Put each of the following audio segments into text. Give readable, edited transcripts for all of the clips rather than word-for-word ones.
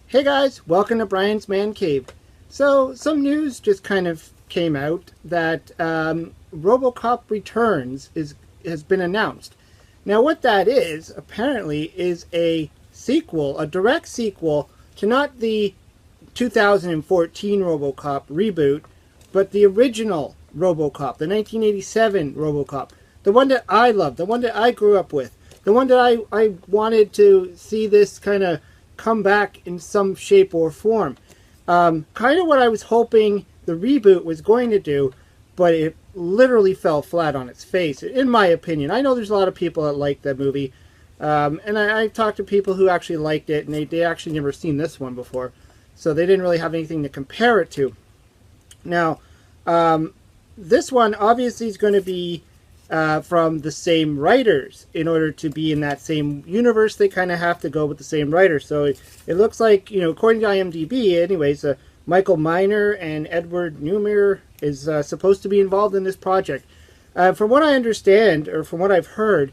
Hey guys, welcome to Brian's Man Cave. So, some news just kind of came out that RoboCop Returns has been announced. Now, what that is, apparently, is a sequel, a direct sequel to not the 2014 RoboCop reboot, but the original RoboCop, the 1987 RoboCop, the one that I loved, the one that I grew up with, the one that I wanted to see this kind of come back in some shape or form. Kind of what I was hoping the reboot was going to do, but it literally fell flat on its face, in my opinion. I know there's a lot of people that like that movie, and I talked to people who actually liked it, and they actually never seen this one before, so they didn't really have anything to compare it to. Now, this one obviously is going to be from the same writers. In order to be in that same universe, they kind of have to go with the same writer. So it looks like, according to IMDb, anyways, Michael Miner and Edward Newmere is supposed to be involved in this project. From what I understand, or from what I've heard,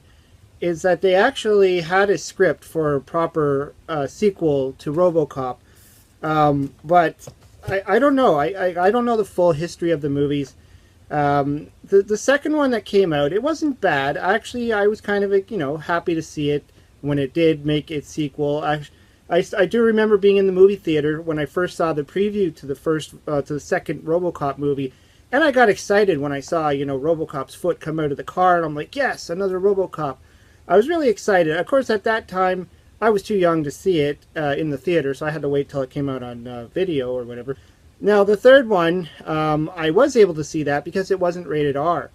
is that they actually had a script for a proper sequel to RoboCop. But I don't know. I don't know the full history of the movies. The second one that came out, it wasn't bad. Actually, I was kind of, happy to see it when it did make its sequel. I do remember being in the movie theater when I first saw the preview to the second RoboCop movie, and I got excited when I saw, RoboCop's foot come out of the car, and I'm like, yes, another RoboCop. I was really excited. Of course, at that time, I was too young to see it in the theater, so I had to wait till it came out on video or whatever. Now, the third one, I was able to see that because it wasn't rated R.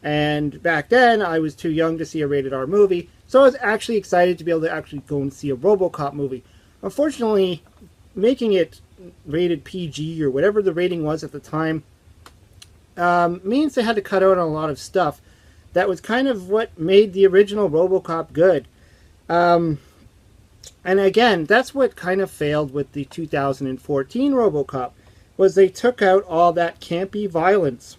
And back then, I was too young to see a rated R movie, so I was actually excited to be able to actually go and see a RoboCop movie. Unfortunately, making it rated PG or whatever the rating was at the time means they had to cut out a lot of stuff that was kind of what made the original RoboCop good. And again, that's what kind of failed with the 2014 RoboCop. Was they took out all that campy violence,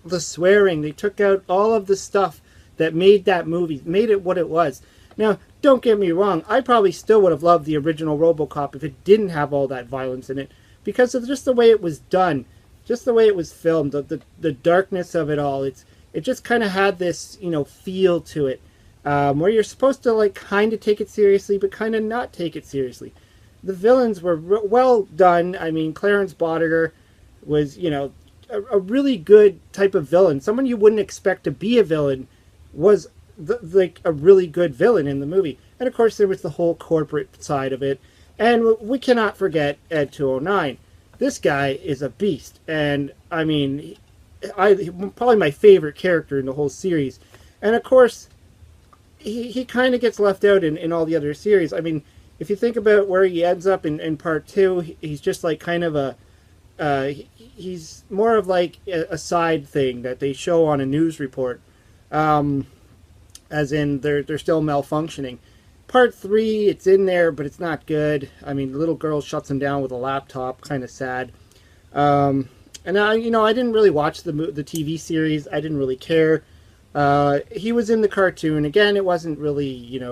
the swearing. They took out all of the stuff that made that movie, made it what it was. Now, don't get me wrong, I probably still would have loved the original RoboCop if it didn't have all that violence in it, because of just the way it was done, just the way it was filmed, the darkness of it all. It just kind of had this, feel to it, where you're supposed to kind of take it seriously, but kind of not take it seriously. The villains were well done. I mean, Clarence Boddicker was, a really good type of villain. Someone you wouldn't expect to be a villain was a really good villain in the movie. And of course, there was the whole corporate side of it. And we cannot forget Ed 209. This guy is a beast. And I mean, probably my favorite character in the whole series. And of course, he kind of gets left out in all the other series. I mean, if you think about where he ends up in part 2, he's just kind of he's more of a side thing that they show on a news report, as in they're still malfunctioning. Part 3, it's in there, but it's not good. I mean, the little girl shuts him down with a laptop, kind of sad. And I didn't really watch the TV series. I didn't really care. He was in the cartoon. Again, it wasn't really,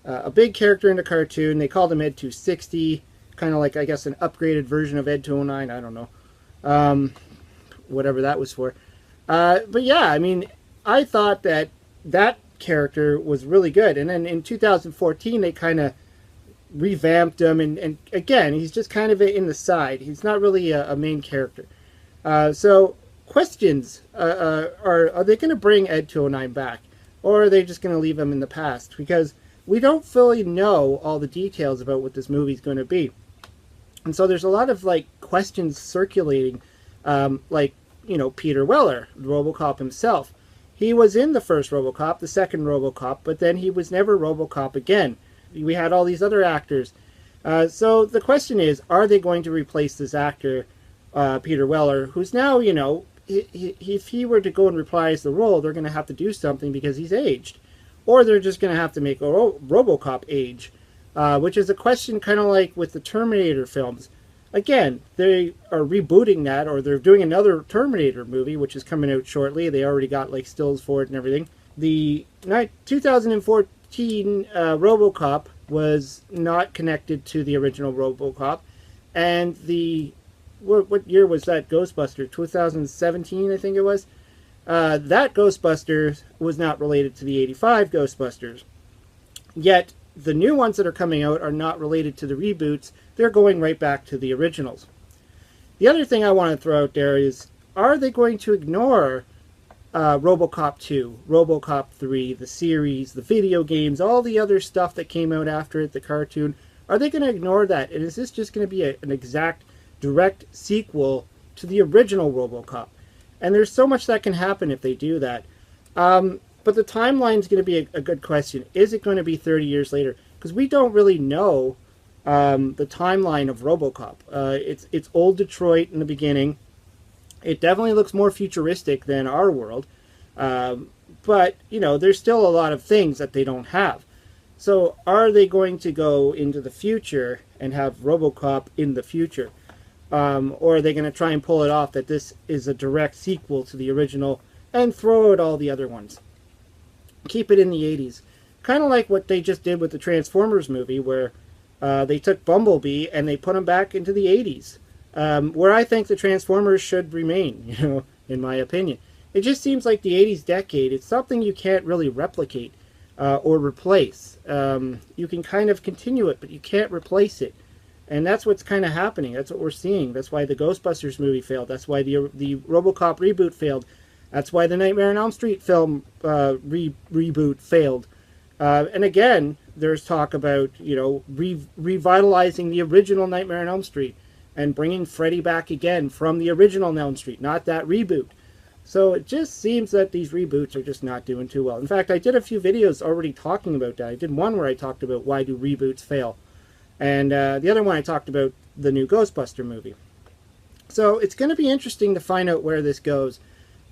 a big character in the cartoon. They called him Ed 260, kind of I guess, an upgraded version of Ed 209. I don't know. Whatever that was for. But yeah, I mean, I thought that character was really good. And then in 2014, they kind of revamped him. And again, he's just kind of in the side. He's not really a main character. So, questions. Are they going to bring Ed 209 back? Or are they just going to leave him in the past? Because we don't fully know all the details about what this movie's going to be. And so there's a lot of questions circulating, Peter Weller, RoboCop himself. He was in the first RoboCop, the second RoboCop, but then he was never RoboCop again. We had all these other actors. So the question is, are they going to replace this actor, Peter Weller, who's now, if he were to go and reprise the role, they're going to have to do something because he's aged. Or they're just going to have to make a RoboCop age, which is a question kind of like with the Terminator films. Again, they are rebooting that, or they're doing another Terminator movie, which is coming out shortly. They already got stills for it and everything. The 2014 RoboCop was not connected to the original RoboCop, and the what year was that Ghostbuster? 2017, I think it was. That Ghostbusters was not related to the 85 Ghostbusters. Yet the new ones that are coming out are not related to the reboots. They're going right back to the originals. The other thing I want to throw out there is, are they going to ignore RoboCop 2, RoboCop 3, the series, the video games, all the other stuff that came out after it, the cartoon? Are they going to ignore that? And is this just going to be an exact, direct sequel to the original RoboCop? And there's so much that can happen if they do that. But the timeline is going to be a good question. Is it going to be 30 years later? Because we don't really know the timeline of RoboCop. It's old Detroit in the beginning. It definitely looks more futuristic than our world. But, you know, there's still a lot of things that they don't have. So are they going to go into the future and have RoboCop in the future? Or are they going to try and pull it off that this is a direct sequel to the original and throw out all the other ones? Keep it in the 80s. Kind of like what they just did with the Transformers movie, where they took Bumblebee and they put him back into the 80s. Where I think the Transformers should remain, you know, in my opinion. It just seems like the 80s decade, it's something you can't really replicate or replace. You can kind of continue it, but you can't replace it. And that's what's kind of happening. That's what we're seeing. That's why the Ghostbusters movie failed. That's why the RoboCop reboot failed. That's why the Nightmare on Elm Street film reboot failed. And again, there's talk about, you know, revitalizing the original Nightmare on Elm Street and bringing Freddy back again from the original Elm Street, not that reboot. So it just seems that these reboots are just not doing too well. In fact, I did a few videos already talking about that. I did one where I talked about why do reboots fail. And the other one I talked about the new Ghostbuster movie. So it's going to be interesting to find out where this goes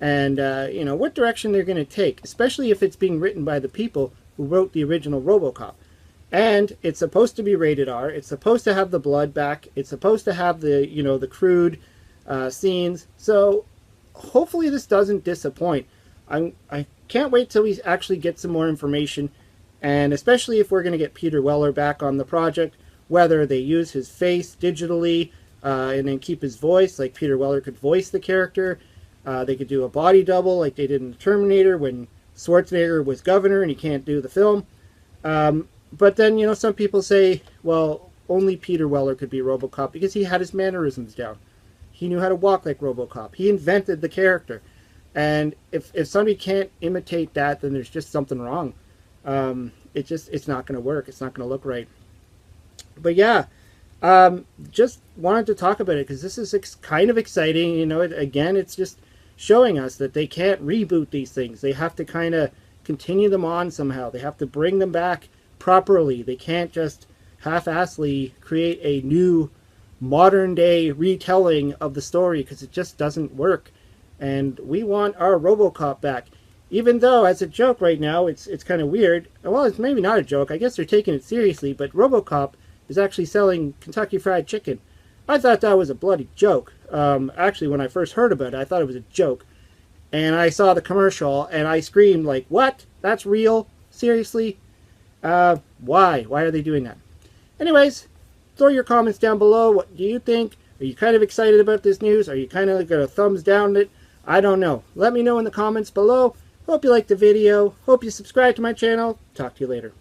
and, you know, what direction they're going to take, especially if it's being written by the people who wrote the original RoboCop. And it's supposed to be rated R. It's supposed to have the blood back. It's supposed to have the, you know, the crude scenes. So hopefully this doesn't disappoint. I can't wait till we actually get some more information, and especially if we're going to get Peter Weller back on the project, whether they use his face digitally and then keep his voice, like Peter Weller could voice the character. They could do a body double like they did in the Terminator when Schwarzenegger was governor and he can't do the film. But then, you know, some people say, well, only Peter Weller could be RoboCop because he had his mannerisms down. He knew how to walk like RoboCop. He invented the character. And if somebody can't imitate that, then there's just something wrong. It's not going to work. It's not going to look right. But yeah, just wanted to talk about it because this is kind of exciting. You know, again, it's just showing us that they can't reboot these things. They have to kind of continue them on somehow. They have to bring them back properly. They can't just half-assedly create a new modern-day retelling of the story because it just doesn't work. And we want our RoboCop back. Even though, as a joke right now, it's kind of weird. Well, it's maybe not a joke. I guess they're taking it seriously, but RoboCop is actually selling Kentucky Fried Chicken. I thought that was a bloody joke. Actually, when I first heard about it, I thought it was a joke. And I saw the commercial, and I screamed, like, what? That's real? Seriously? Why? Why are they doing that? Anyways, throw your comments down below. What do you think? Are you kind of excited about this news? Are you kind of going to thumbs down it? I don't know. Let me know in the comments below. Hope you liked the video. Hope you subscribe to my channel. Talk to you later.